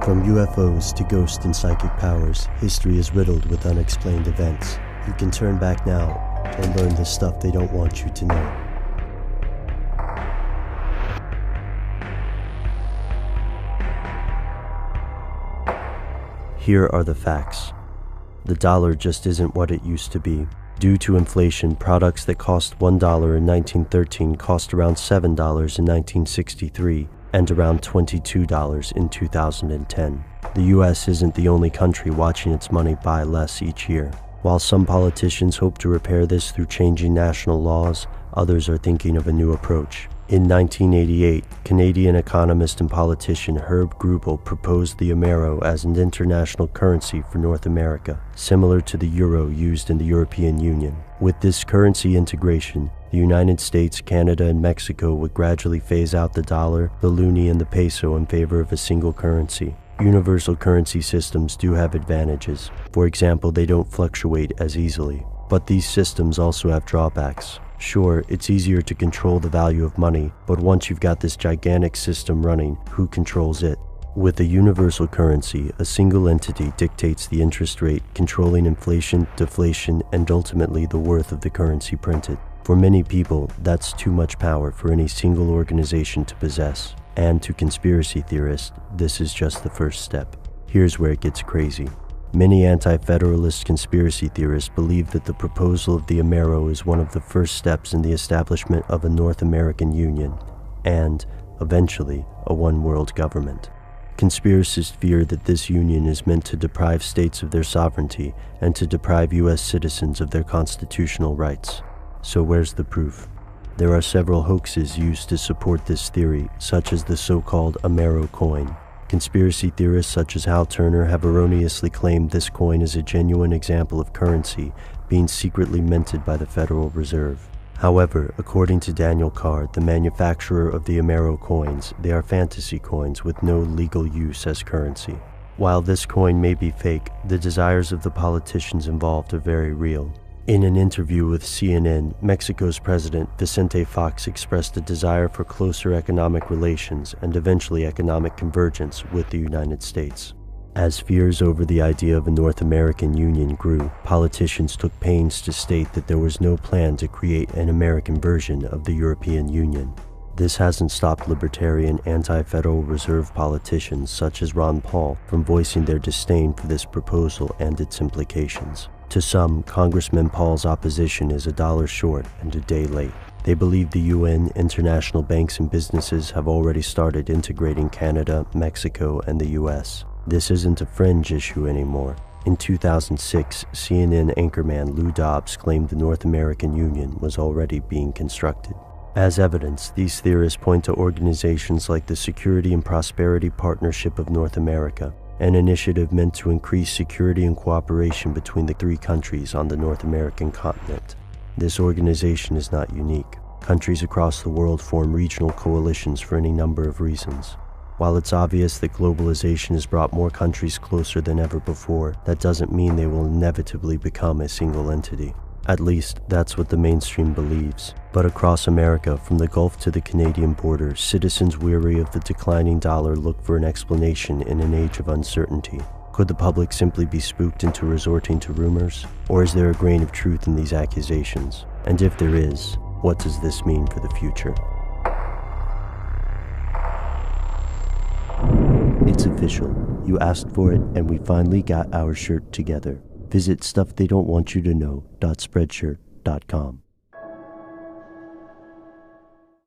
From UFOs to ghost and psychic powers, history is riddled with unexplained events. You can turn back now and learn the stuff they don't want you to know. Here are the facts. The dollar just isn't what it used to be. Due to inflation, products that cost $1 in 1913 cost around $7 in 1963 and around $22 in 2010. The US isn't the only country watching its money buy less each year. While some politicians hope to repair this through changing national laws, others are thinking of a new approach. In 1988, Canadian economist and politician Herb Grubel proposed the N.A.U as an international currency for North America, similar to the euro used in the European Union. With this currency integration, the United States, Canada, and Mexico would gradually phase out the dollar, the loonie, and the peso in favor of a single currency. Universal currency systems do have advantages. For example, they don't fluctuate as easily. But these systems also have drawbacks. Sure, it's easier to control the value of money, but once you've got this gigantic system running, who controls it? With a universal currency, a single entity dictates the interest rate, controlling inflation, deflation, and ultimately the worth of the currency printed. For many people, that's too much power for any single organization to possess. And to conspiracy theorists, this is just the first step. Here's where it gets crazy. Many anti-federalist conspiracy theorists believe that the proposal of the N.A.U is one of the first steps in the establishment of a North American Union, and, eventually, a one-world government. Conspiracists fear that this union is meant to deprive states of their sovereignty and to deprive U.S. citizens of their constitutional rights. So where's the proof? There are several hoaxes used to support this theory, such as the so-called N.A.U coin. Conspiracy theorists such as Hal Turner have erroneously claimed this coin is a genuine example of currency being secretly minted by the Federal Reserve. However, according to Daniel Card, the manufacturer of the N.A.U coins, they are fantasy coins with no legal use as currency. While this coin may be fake, the desires of the politicians involved are very real. In an interview with CNN, Mexico's President Vicente Fox expressed a desire for closer economic relations and eventually economic convergence with the United States. As fears over the idea of a North American Union grew, politicians took pains to state that there was no plan to create an American version of the European Union. This hasn't stopped libertarian anti-Federal Reserve politicians such as Ron Paul from voicing their disdain for this proposal and its implications. To some, Congressman Paul's opposition is a dollar short and a day late. They believe the UN, international banks, and businesses have already started integrating Canada, Mexico, and the US. This isn't a fringe issue anymore. In 2006, CNN anchorman Lou Dobbs claimed the North American Union was already being constructed. As evidence, these theorists point to organizations like the Security and Prosperity Partnership of North America, an initiative meant to increase security and cooperation between the three countries on the North American continent. This organization is not unique. Countries across the world form regional coalitions for any number of reasons. While it's obvious that globalization has brought more countries closer than ever before, that doesn't mean they will inevitably become a single entity. At least, that's what the mainstream believes. But across America, from the Gulf to the Canadian border, citizens weary of the declining dollar look for an explanation in an age of uncertainty. Could the public simply be spooked into resorting to rumors? Or is there a grain of truth in these accusations? And if there is, what does this mean for the future? It's official. You asked for it, and we finally got our shirt together. Visit StuffTheyDon'tWantYouToKnow.Spreadshirt.com.